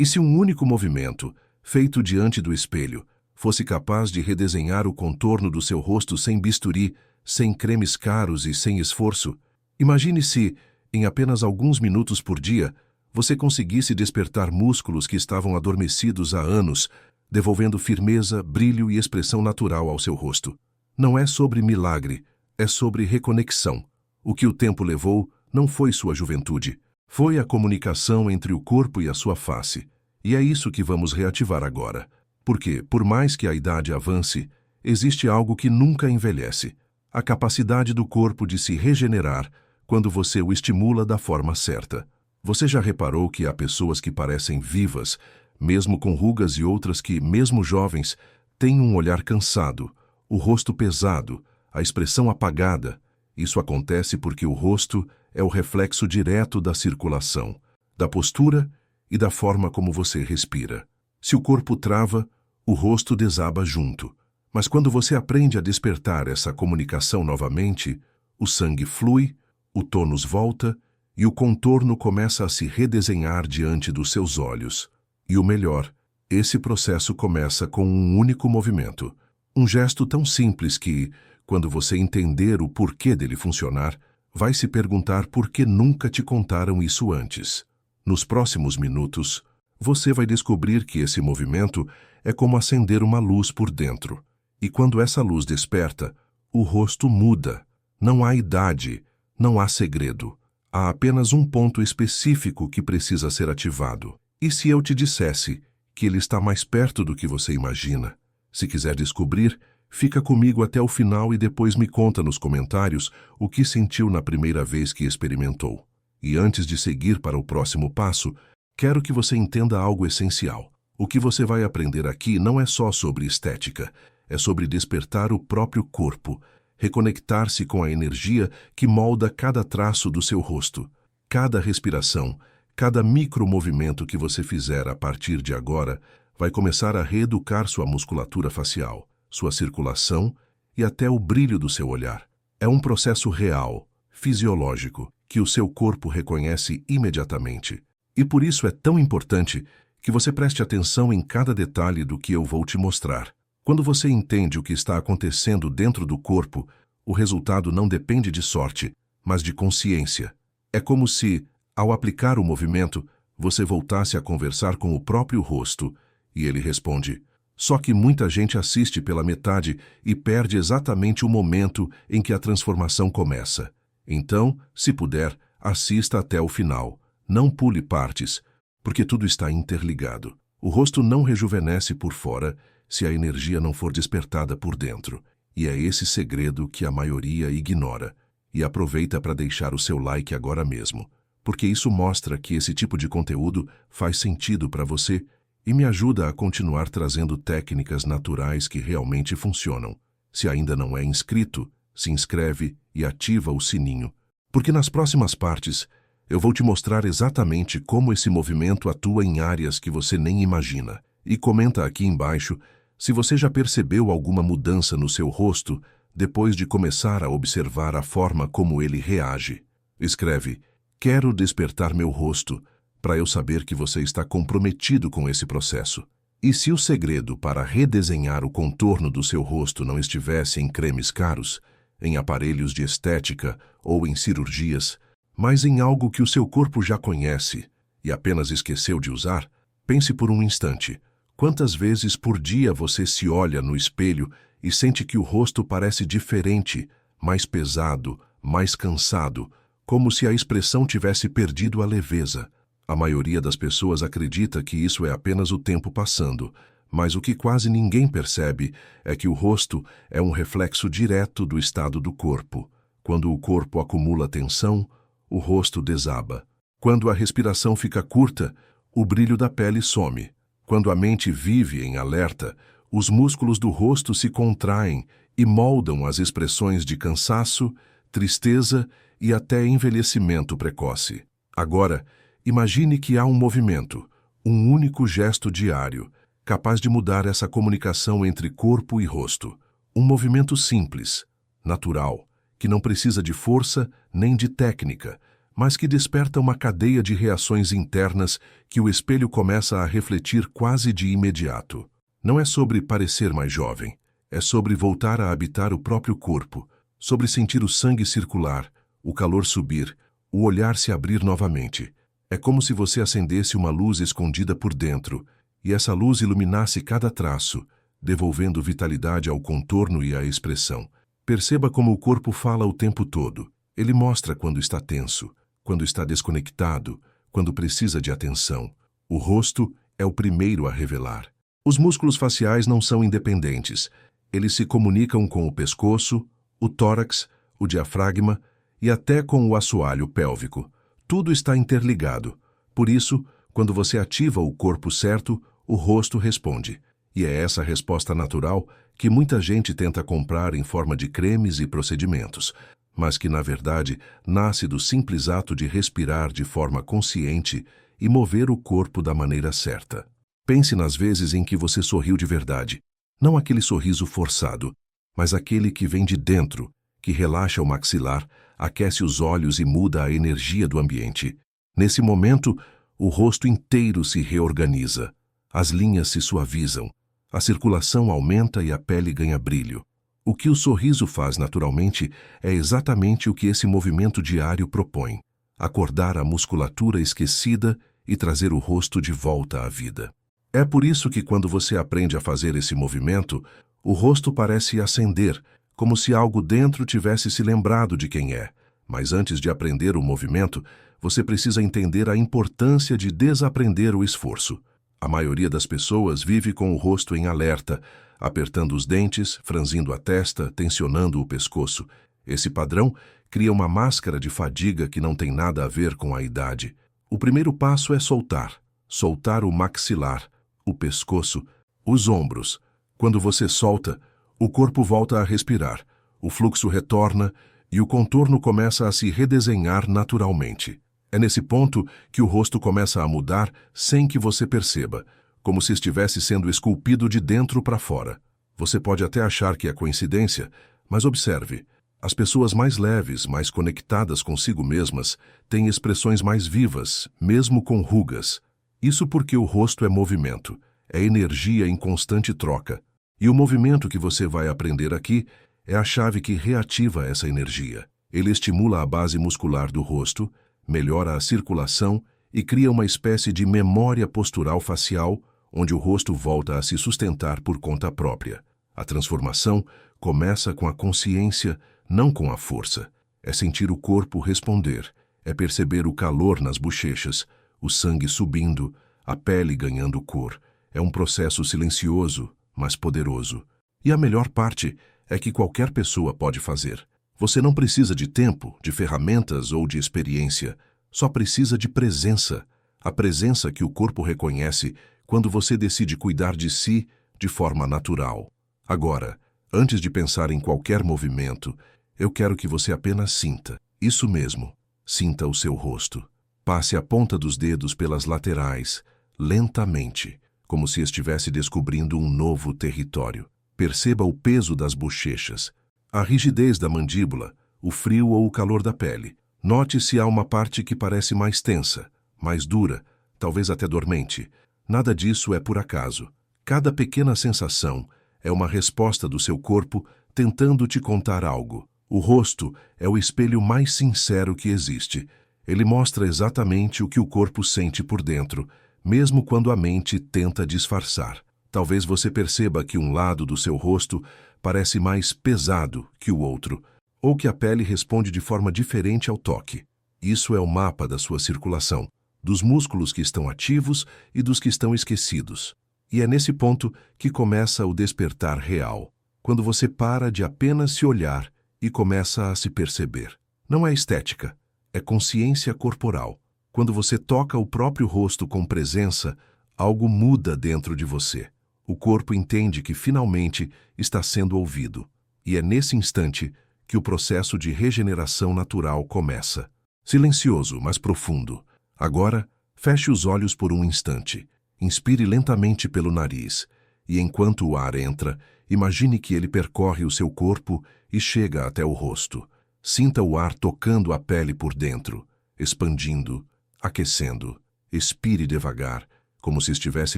E se um único movimento, feito diante do espelho, fosse capaz de redesenhar o contorno do seu rosto sem bisturi, sem cremes caros e sem esforço? Imagine se, em apenas alguns minutos por dia, você conseguisse despertar músculos que estavam adormecidos há anos, devolvendo firmeza, brilho e expressão natural ao seu rosto. Não é sobre milagre, é sobre reconexão. O que o tempo levou não foi sua juventude, foi a comunicação entre o corpo e a sua face. E é isso que vamos reativar agora. Porque, por mais que a idade avance, existe algo que nunca envelhece: a capacidade do corpo de se regenerar quando você o estimula da forma certa. Você já reparou que há pessoas que parecem vivas, mesmo com rugas, e outras que, mesmo jovens, têm um olhar cansado, o rosto pesado, a expressão apagada? Isso acontece porque o rosto é o reflexo direto da circulação, da postura e da forma como você respira. Se o corpo trava, o rosto desaba junto. Mas quando você aprende a despertar essa comunicação novamente, o sangue flui, o tônus volta e o contorno começa a se redesenhar diante dos seus olhos. E o melhor, esse processo começa com um único movimento. Um gesto tão simples que, quando você entender o porquê dele funcionar, vai se perguntar por que nunca te contaram isso antes. Nos próximos minutos, você vai descobrir que esse movimento é como acender uma luz por dentro. E quando essa luz desperta, o rosto muda. Não há idade, não há segredo. Há apenas um ponto específico que precisa ser ativado. E se eu te dissesse que ele está mais perto do que você imagina? Se quiser descobrir, fica comigo até o final e depois me conta nos comentários o que sentiu na primeira vez que experimentou. E antes de seguir para o próximo passo, quero que você entenda algo essencial. O que você vai aprender aqui não é só sobre estética, é sobre despertar o próprio corpo, reconectar-se com a energia que molda cada traço do seu rosto. Cada respiração, cada micromovimento que você fizer a partir de agora vai começar a reeducar sua musculatura facial, sua circulação e até o brilho do seu olhar. É um processo real, fisiológico, que o seu corpo reconhece imediatamente. E por isso é tão importante que você preste atenção em cada detalhe do que eu vou te mostrar. Quando você entende o que está acontecendo dentro do corpo, o resultado não depende de sorte, mas de consciência. É como se, ao aplicar o movimento, você voltasse a conversar com o próprio rosto, e ele responde. Só que muita gente assiste pela metade e perde exatamente o momento em que a transformação começa. Então, se puder, assista até o final. Não pule partes, porque tudo está interligado. O rosto não rejuvenesce por fora se a energia não for despertada por dentro. E é esse segredo que a maioria ignora. E aproveita para deixar o seu like agora mesmo, porque isso mostra que esse tipo de conteúdo faz sentido para você e me ajuda a continuar trazendo técnicas naturais que realmente funcionam. Se ainda não é inscrito, se inscreve e ativa o sininho, porque nas próximas partes eu vou te mostrar exatamente como esse movimento atua em áreas que você nem imagina. E comenta aqui embaixo se você já percebeu alguma mudança no seu rosto depois de começar a observar a forma como ele reage. Escreve: "Quero despertar meu rosto", para eu saber que você está comprometido com esse processo. E se o segredo para redesenhar o contorno do seu rosto não estivesse em cremes caros, em aparelhos de estética ou em cirurgias, mas em algo que o seu corpo já conhece e apenas esqueceu de usar, pense por um instante. Quantas vezes por dia você se olha no espelho e sente que o rosto parece diferente, mais pesado, mais cansado, como se a expressão tivesse perdido a leveza? A maioria das pessoas acredita que isso é apenas o tempo passando, mas o que quase ninguém percebe é que o rosto é um reflexo direto do estado do corpo. Quando o corpo acumula tensão, o rosto desaba. Quando a respiração fica curta, o brilho da pele some. Quando a mente vive em alerta, os músculos do rosto se contraem e moldam as expressões de cansaço, tristeza e até envelhecimento precoce. Agora, imagine que há um movimento, um único gesto diário, capaz de mudar essa comunicação entre corpo e rosto. Um movimento simples, natural, que não precisa de força nem de técnica, mas que desperta uma cadeia de reações internas que o espelho começa a refletir quase de imediato. Não é sobre parecer mais jovem, é sobre voltar a habitar o próprio corpo, sobre sentir o sangue circular, o calor subir, o olhar se abrir novamente. É como se você acendesse uma luz escondida por dentro, e essa luz iluminasse cada traço, devolvendo vitalidade ao contorno e à expressão. Perceba como o corpo fala o tempo todo. Ele mostra quando está tenso, quando está desconectado, quando precisa de atenção. O rosto é o primeiro a revelar. Os músculos faciais não são independentes. Eles se comunicam com o pescoço, o tórax, o diafragma e até com o assoalho pélvico. Tudo está interligado. Por isso, quando você ativa o corpo certo, o rosto responde. E é essa resposta natural que muita gente tenta comprar em forma de cremes e procedimentos, mas que, na verdade, nasce do simples ato de respirar de forma consciente e mover o corpo da maneira certa. Pense nas vezes em que você sorriu de verdade. Não aquele sorriso forçado, mas aquele que vem de dentro, que relaxa o maxilar, aquece os olhos e muda a energia do ambiente. Nesse momento, o rosto inteiro se reorganiza. As linhas se suavizam, a circulação aumenta e a pele ganha brilho. O que o sorriso faz naturalmente é exatamente o que esse movimento diário propõe: acordar a musculatura esquecida e trazer o rosto de volta à vida. É por isso que quando você aprende a fazer esse movimento, o rosto parece acender, como se algo dentro tivesse se lembrado de quem é. Mas antes de aprender o movimento, você precisa entender a importância de desaprender o esforço. A maioria das pessoas vive com o rosto em alerta, apertando os dentes, franzindo a testa, tensionando o pescoço. Esse padrão cria uma máscara de fadiga que não tem nada a ver com a idade. O primeiro passo é soltar o maxilar, o pescoço, os ombros. Quando você solta, o corpo volta a respirar, o fluxo retorna e o contorno começa a se redesenhar naturalmente. É nesse ponto que o rosto começa a mudar sem que você perceba, como se estivesse sendo esculpido de dentro para fora. Você pode até achar que é coincidência, mas observe. As pessoas mais leves, mais conectadas consigo mesmas, têm expressões mais vivas, mesmo com rugas. Isso porque o rosto é movimento, é energia em constante troca. E o movimento que você vai aprender aqui é a chave que reativa essa energia. Ele estimula a base muscular do rosto, melhora a circulação e cria uma espécie de memória postural facial, onde o rosto volta a se sustentar por conta própria. A transformação começa com a consciência, não com a força. É sentir o corpo responder, é perceber o calor nas bochechas, o sangue subindo, a pele ganhando cor. É um processo silencioso, mas poderoso. E a melhor parte é que qualquer pessoa pode fazer. Você não precisa de tempo, de ferramentas ou de experiência. Só precisa de presença. A presença que o corpo reconhece quando você decide cuidar de si de forma natural. Agora, antes de pensar em qualquer movimento, eu quero que você apenas sinta. Isso mesmo, sinta o seu rosto. Passe a ponta dos dedos pelas laterais, lentamente, como se estivesse descobrindo um novo território. Perceba o peso das bochechas, a rigidez da mandíbula, o frio ou o calor da pele. Note se há uma parte que parece mais tensa, mais dura, talvez até dormente. Nada disso é por acaso. Cada pequena sensação é uma resposta do seu corpo tentando te contar algo. O rosto é o espelho mais sincero que existe. Ele mostra exatamente o que o corpo sente por dentro, mesmo quando a mente tenta disfarçar. Talvez você perceba que um lado do seu rosto parece mais pesado que o outro, ou que a pele responde de forma diferente ao toque. Isso é o mapa da sua circulação, dos músculos que estão ativos e dos que estão esquecidos. E é nesse ponto que começa o despertar real, quando você para de apenas se olhar e começa a se perceber. Não é estética, é consciência corporal. Quando você toca o próprio rosto com presença, algo muda dentro de você. O corpo entende que finalmente está sendo ouvido. E é nesse instante que o processo de regeneração natural começa. Silencioso, mas profundo. Agora, feche os olhos por um instante. Inspire lentamente pelo nariz. E enquanto o ar entra, imagine que ele percorre o seu corpo e chega até o rosto. Sinta o ar tocando a pele por dentro. expandindo, aquecendo. Expire devagar, como se estivesse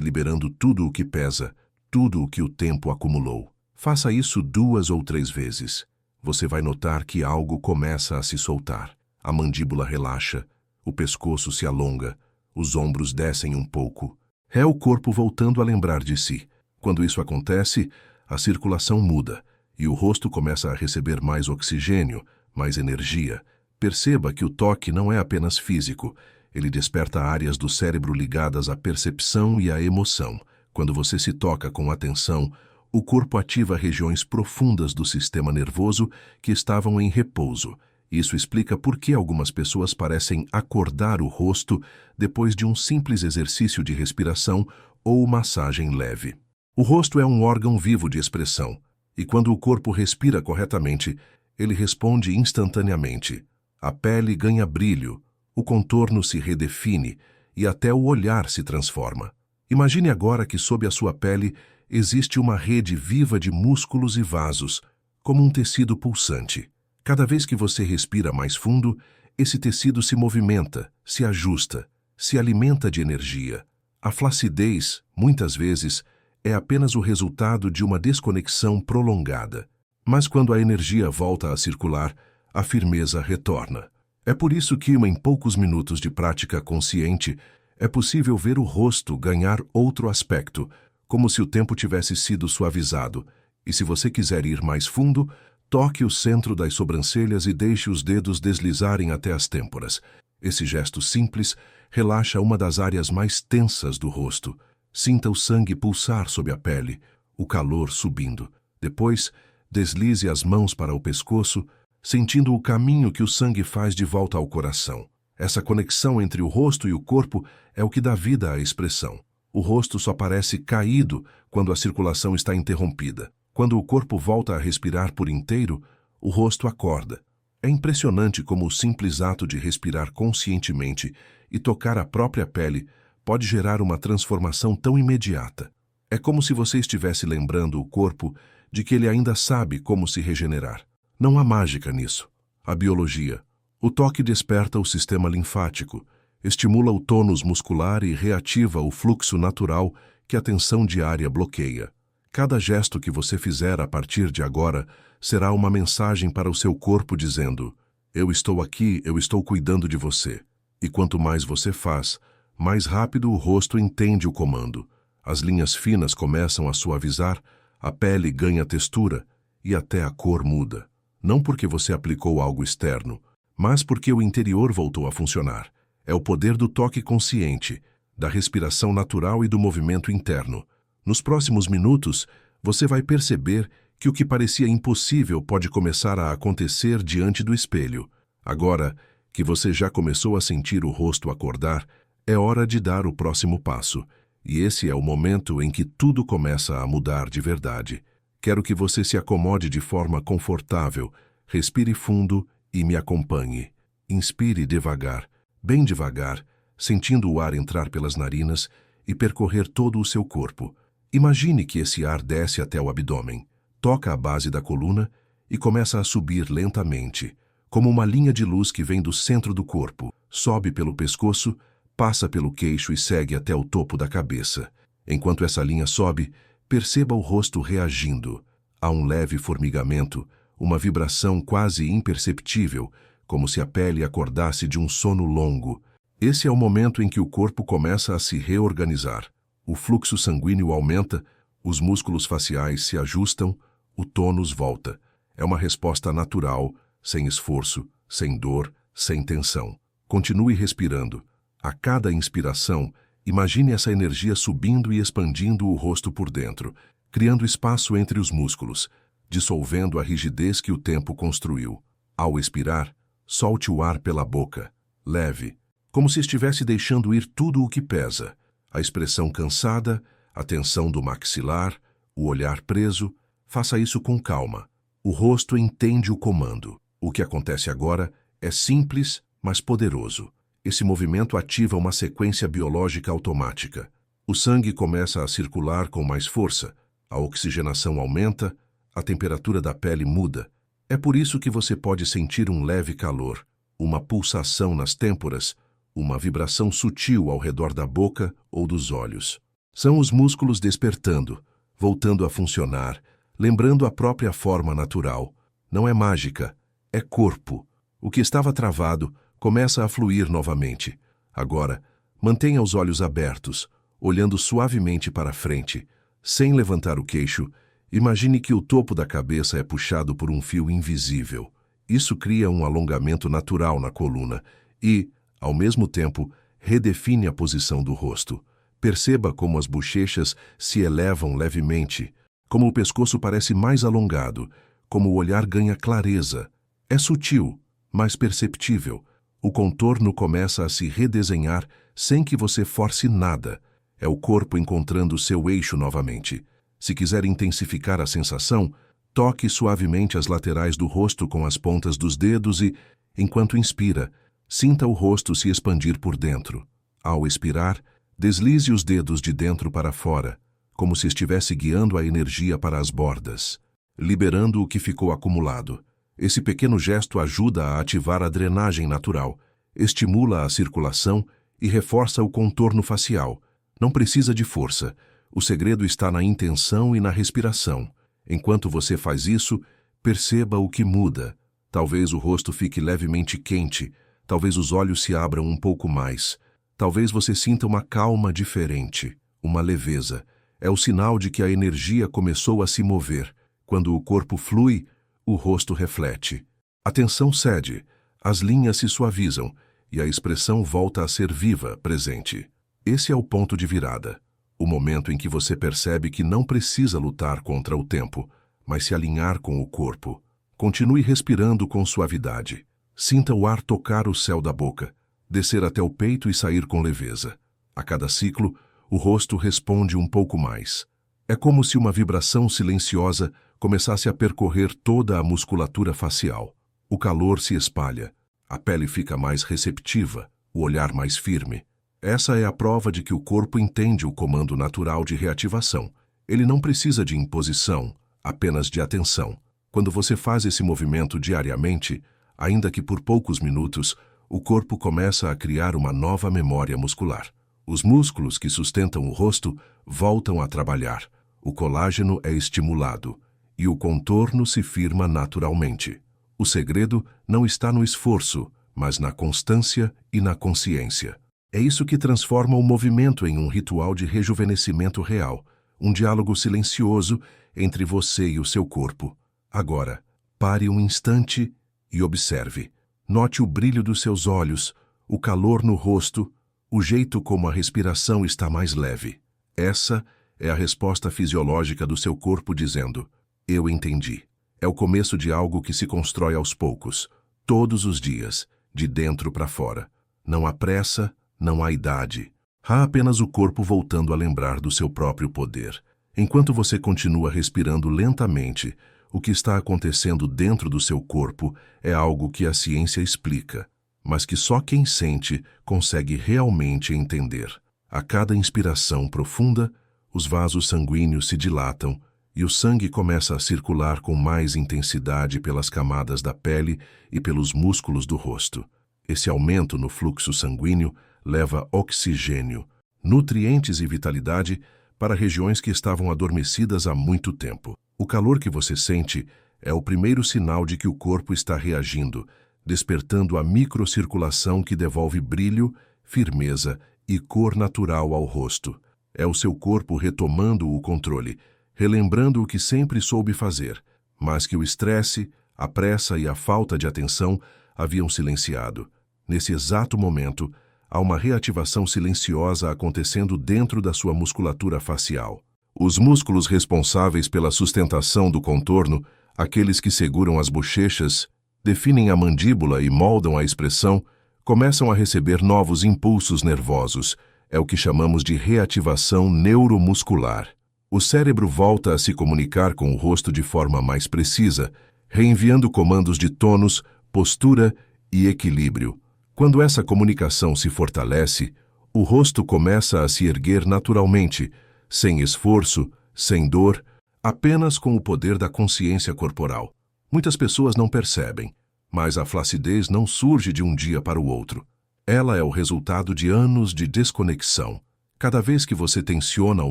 liberando tudo o que pesa, tudo o que o tempo acumulou. Faça isso 2 ou 3 vezes. Você vai notar que algo começa a se soltar. A mandíbula relaxa, o pescoço se alonga, os ombros descem um pouco. É o corpo voltando a lembrar de si. Quando isso acontece, a circulação muda e o rosto começa a receber mais oxigênio, mais energia. Perceba que o toque não é apenas físico. Ele desperta áreas do cérebro ligadas à percepção e à emoção. Quando você se toca com atenção, o corpo ativa regiões profundas do sistema nervoso que estavam em repouso. Isso explica por que algumas pessoas parecem acordar o rosto depois de um simples exercício de respiração ou massagem leve. O rosto é um órgão vivo de expressão, e quando o corpo respira corretamente, ele responde instantaneamente. A pele ganha brilho, o contorno se redefine e até o olhar se transforma. Imagine agora que sob a sua pele existe uma rede viva de músculos e vasos, como um tecido pulsante. Cada vez que você respira mais fundo, esse tecido se movimenta, se ajusta, se alimenta de energia. A flacidez, muitas vezes, é apenas o resultado de uma desconexão prolongada. Mas quando a energia volta a circular, a firmeza retorna. É por isso que, em poucos minutos de prática consciente, é possível ver o rosto ganhar outro aspecto, como se o tempo tivesse sido suavizado. E se você quiser ir mais fundo, toque o centro das sobrancelhas e deixe os dedos deslizarem até as têmporas. Esse gesto simples relaxa uma das áreas mais tensas do rosto. Sinta o sangue pulsar sob a pele, o calor subindo. Depois, deslize as mãos para o pescoço, sentindo o caminho que o sangue faz de volta ao coração. Essa conexão entre o rosto e o corpo é o que dá vida à expressão. O rosto só parece caído quando a circulação está interrompida. Quando o corpo volta a respirar por inteiro, o rosto acorda. É impressionante como o simples ato de respirar conscientemente e tocar a própria pele pode gerar uma transformação tão imediata. É como se você estivesse lembrando o corpo de que ele ainda sabe como se regenerar. Não há mágica nisso. A biologia. O toque desperta o sistema linfático, estimula o tônus muscular e reativa o fluxo natural que a tensão diária bloqueia. Cada gesto que você fizer a partir de agora será uma mensagem para o seu corpo dizendo: eu estou aqui, eu estou cuidando de você. E quanto mais você faz, mais rápido o rosto entende o comando. As linhas finas começam a suavizar, a pele ganha textura e até a cor muda. Não porque você aplicou algo externo, mas porque o interior voltou a funcionar. É o poder do toque consciente, da respiração natural e do movimento interno. Nos próximos minutos, você vai perceber que o que parecia impossível pode começar a acontecer diante do espelho. Agora que você já começou a sentir o rosto acordar, é hora de dar o próximo passo. E esse é o momento em que tudo começa a mudar de verdade. Quero que você se acomode de forma confortável, respire fundo e me acompanhe. Inspire devagar, bem devagar, sentindo o ar entrar pelas narinas e percorrer todo o seu corpo. Imagine que esse ar desce até o abdômen, toca a base da coluna e começa a subir lentamente, como uma linha de luz que vem do centro do corpo, sobe pelo pescoço, passa pelo queixo e segue até o topo da cabeça. Enquanto essa linha sobe, perceba o rosto reagindo. Há um leve formigamento, uma vibração quase imperceptível, como se a pele acordasse de um sono longo. Esse é o momento em que o corpo começa a se reorganizar. O fluxo sanguíneo aumenta, os músculos faciais se ajustam, o tônus volta. É uma resposta natural, sem esforço, sem dor, sem tensão. Continue respirando. A cada inspiração, imagine essa energia subindo e expandindo o rosto por dentro, criando espaço entre os músculos, dissolvendo a rigidez que o tempo construiu. Ao expirar, solte o ar pela boca, leve, como se estivesse deixando ir tudo o que pesa. A expressão cansada, a tensão do maxilar, o olhar preso, faça isso com calma. O rosto entende o comando. O que acontece agora é simples, mas poderoso. Esse movimento ativa uma sequência biológica automática. O sangue começa a circular com mais força, a oxigenação aumenta, a temperatura da pele muda. É por isso que você pode sentir um leve calor, uma pulsação nas têmporas, uma vibração sutil ao redor da boca ou dos olhos. São os músculos despertando, voltando a funcionar, lembrando a própria forma natural. Não é mágica, é corpo. O que estava travado começa a fluir novamente. Agora, mantenha os olhos abertos, olhando suavemente para frente, sem levantar o queixo. Imagine que o topo da cabeça é puxado por um fio invisível. Isso cria um alongamento natural na coluna e, ao mesmo tempo, redefine a posição do rosto. Perceba como as bochechas se elevam levemente, como o pescoço parece mais alongado, como o olhar ganha clareza. É sutil, mas perceptível. O contorno começa a se redesenhar sem que você force nada. É o corpo encontrando seu eixo novamente. Se quiser intensificar a sensação, toque suavemente as laterais do rosto com as pontas dos dedos e, enquanto inspira, sinta o rosto se expandir por dentro. Ao expirar, deslize os dedos de dentro para fora, como se estivesse guiando a energia para as bordas, liberando o que ficou acumulado. Esse pequeno gesto ajuda a ativar a drenagem natural, estimula a circulação e reforça o contorno facial. Não precisa de força. O segredo está na intenção e na respiração. Enquanto você faz isso, perceba o que muda. Talvez o rosto fique levemente quente, talvez os olhos se abram um pouco mais. Talvez você sinta uma calma diferente, uma leveza. É o sinal de que a energia começou a se mover. Quando o corpo flui, o rosto reflete. A tensão cede, as linhas se suavizam e a expressão volta a ser viva, presente. Esse é o ponto de virada. O momento em que você percebe que não precisa lutar contra o tempo, mas se alinhar com o corpo. Continue respirando com suavidade. Sinta o ar tocar o céu da boca, descer até o peito e sair com leveza. A cada ciclo, o rosto responde um pouco mais. É como se uma vibração silenciosa começasse a percorrer toda a musculatura facial. O calor se espalha, a pele fica mais receptiva, o olhar mais firme. Essa é a prova de que o corpo entende o comando natural de reativação. Ele não precisa de imposição, apenas de atenção. Quando você faz esse movimento diariamente, ainda que por poucos minutos, o corpo começa a criar uma nova memória muscular. Os músculos que sustentam o rosto voltam a trabalhar, o colágeno é estimulado e o contorno se firma naturalmente. O segredo não está no esforço, mas na constância e na consciência. É isso que transforma o movimento em um ritual de rejuvenescimento real, um diálogo silencioso entre você e o seu corpo. Agora, pare um instante e observe. Note o brilho dos seus olhos, o calor no rosto, o jeito como a respiração está mais leve. Essa é a resposta fisiológica do seu corpo dizendo: eu entendi. É o começo de algo que se constrói aos poucos, todos os dias, de dentro para fora. Não há pressa, não há idade. Há apenas o corpo voltando a lembrar do seu próprio poder. Enquanto você continua respirando lentamente, o que está acontecendo dentro do seu corpo é algo que a ciência explica, mas que só quem sente consegue realmente entender. A cada inspiração profunda, os vasos sanguíneos se dilatam e o sangue começa a circular com mais intensidade pelas camadas da pele e pelos músculos do rosto. Esse aumento no fluxo sanguíneo leva oxigênio, nutrientes e vitalidade para regiões que estavam adormecidas há muito tempo. O calor que você sente é o primeiro sinal de que o corpo está reagindo, despertando a microcirculação que devolve brilho, firmeza e cor natural ao rosto. É o seu corpo retomando o controle, relembrando o que sempre soube fazer, mas que o estresse, a pressa e a falta de atenção haviam silenciado. Nesse exato momento, há uma reativação silenciosa acontecendo dentro da sua musculatura facial. Os músculos responsáveis pela sustentação do contorno, aqueles que seguram as bochechas, definem a mandíbula e moldam a expressão, começam a receber novos impulsos nervosos. É o que chamamos de reativação neuromuscular. O cérebro volta a se comunicar com o rosto de forma mais precisa, reenviando comandos de tônus, postura e equilíbrio. Quando essa comunicação se fortalece, o rosto começa a se erguer naturalmente, sem esforço, sem dor, apenas com o poder da consciência corporal. Muitas pessoas não percebem, Mas a flacidez não surge de um dia para o outro. Ela é o resultado de anos de desconexão. Cada vez que você tensiona o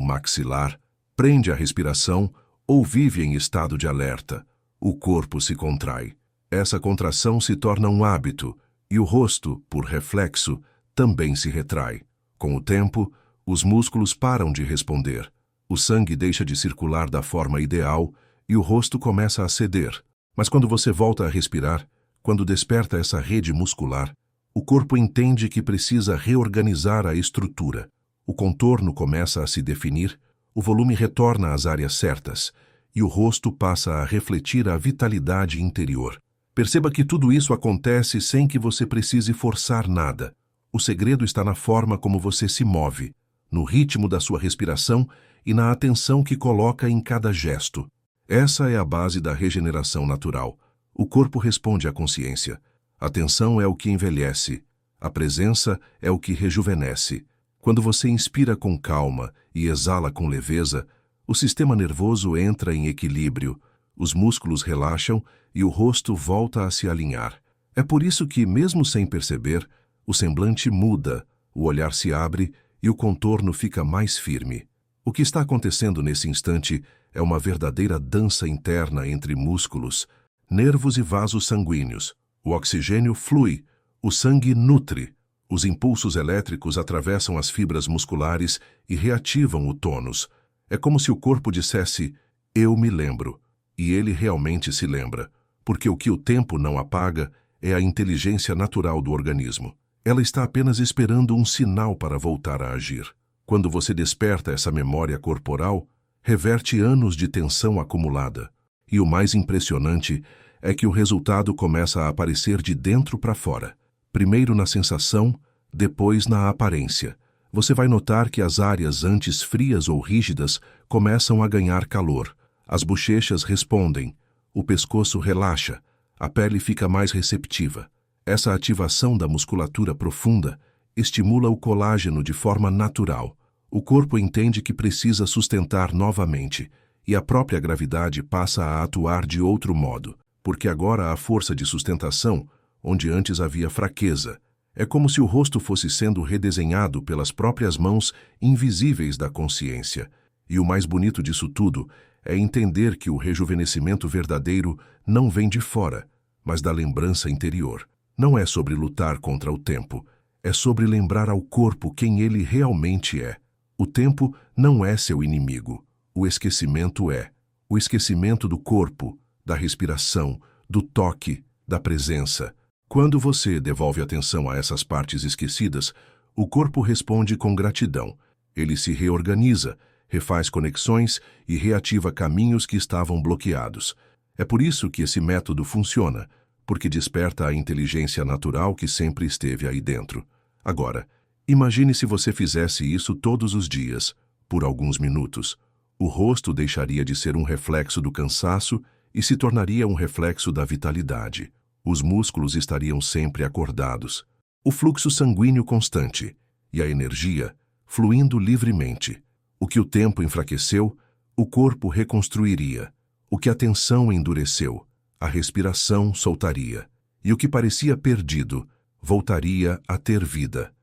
maxilar, prende a respiração ou vive em estado de alerta, o corpo se contrai. Essa contração se torna um hábito e o rosto, por reflexo, também se retrai. Com o tempo, os músculos param de responder, o sangue deixa de circular da forma ideal e o rosto começa a ceder. Mas quando você volta a respirar, quando desperta essa rede muscular, o corpo entende que precisa reorganizar a estrutura. O contorno começa a se definir, o volume retorna às áreas certas e o rosto passa a refletir a vitalidade interior. Perceba que tudo isso acontece sem que você precise forçar nada. O segredo está na forma como você se move, no ritmo da sua respiração e na atenção que coloca em cada gesto. Essa é a base da regeneração natural. O corpo responde à consciência. A atenção é o que envelhece. A presença é o que rejuvenesce. Quando você inspira com calma e exala com leveza, o sistema nervoso entra em equilíbrio, os músculos relaxam e o rosto volta a se alinhar. É por isso que, mesmo sem perceber, o semblante muda, o olhar se abre e o contorno fica mais firme. O que está acontecendo nesse instante é uma verdadeira dança interna entre músculos, nervos e vasos sanguíneos. O oxigênio flui, o sangue nutre, os impulsos elétricos atravessam as fibras musculares e reativam o tônus. É como se o corpo dissesse, eu me lembro, e ele realmente se lembra, porque o que o tempo não apaga é a inteligência natural do organismo. Ela está apenas esperando um sinal para voltar a agir. Quando você desperta essa memória corporal, reverte anos de tensão acumulada. E o mais impressionante é que o resultado começa a aparecer de dentro para fora. Primeiro na sensação, depois na aparência. Você vai notar que as áreas antes frias ou rígidas começam a ganhar calor. As bochechas respondem, o pescoço relaxa, a pele fica mais receptiva. Essa ativação da musculatura profunda estimula o colágeno de forma natural. O corpo entende que precisa sustentar novamente, e a própria gravidade passa a atuar de outro modo, porque agora há força de sustentação, onde antes havia fraqueza. É como se o rosto fosse sendo redesenhado pelas próprias mãos invisíveis da consciência. E o mais bonito disso tudo é entender que o rejuvenescimento verdadeiro não vem de fora, mas da lembrança interior. Não é sobre lutar contra o tempo, é sobre lembrar ao corpo quem ele realmente é. O tempo não é seu inimigo, o esquecimento é. O esquecimento do corpo, da respiração, do toque, da presença. Quando você devolve atenção a essas partes esquecidas, o corpo responde com gratidão. Ele se reorganiza, refaz conexões e reativa caminhos que estavam bloqueados. É por isso que esse método funciona, porque desperta a inteligência natural que sempre esteve aí dentro. Agora, imagine se você fizesse isso todos os dias, por alguns minutos. O rosto deixaria de ser um reflexo do cansaço e se tornaria um reflexo da vitalidade. Os músculos estariam sempre acordados, o fluxo sanguíneo constante e a energia fluindo livremente. O que o tempo enfraqueceu, o corpo reconstruiria. O que a tensão endureceu, a respiração soltaria. E o que parecia perdido, voltaria a ter vida.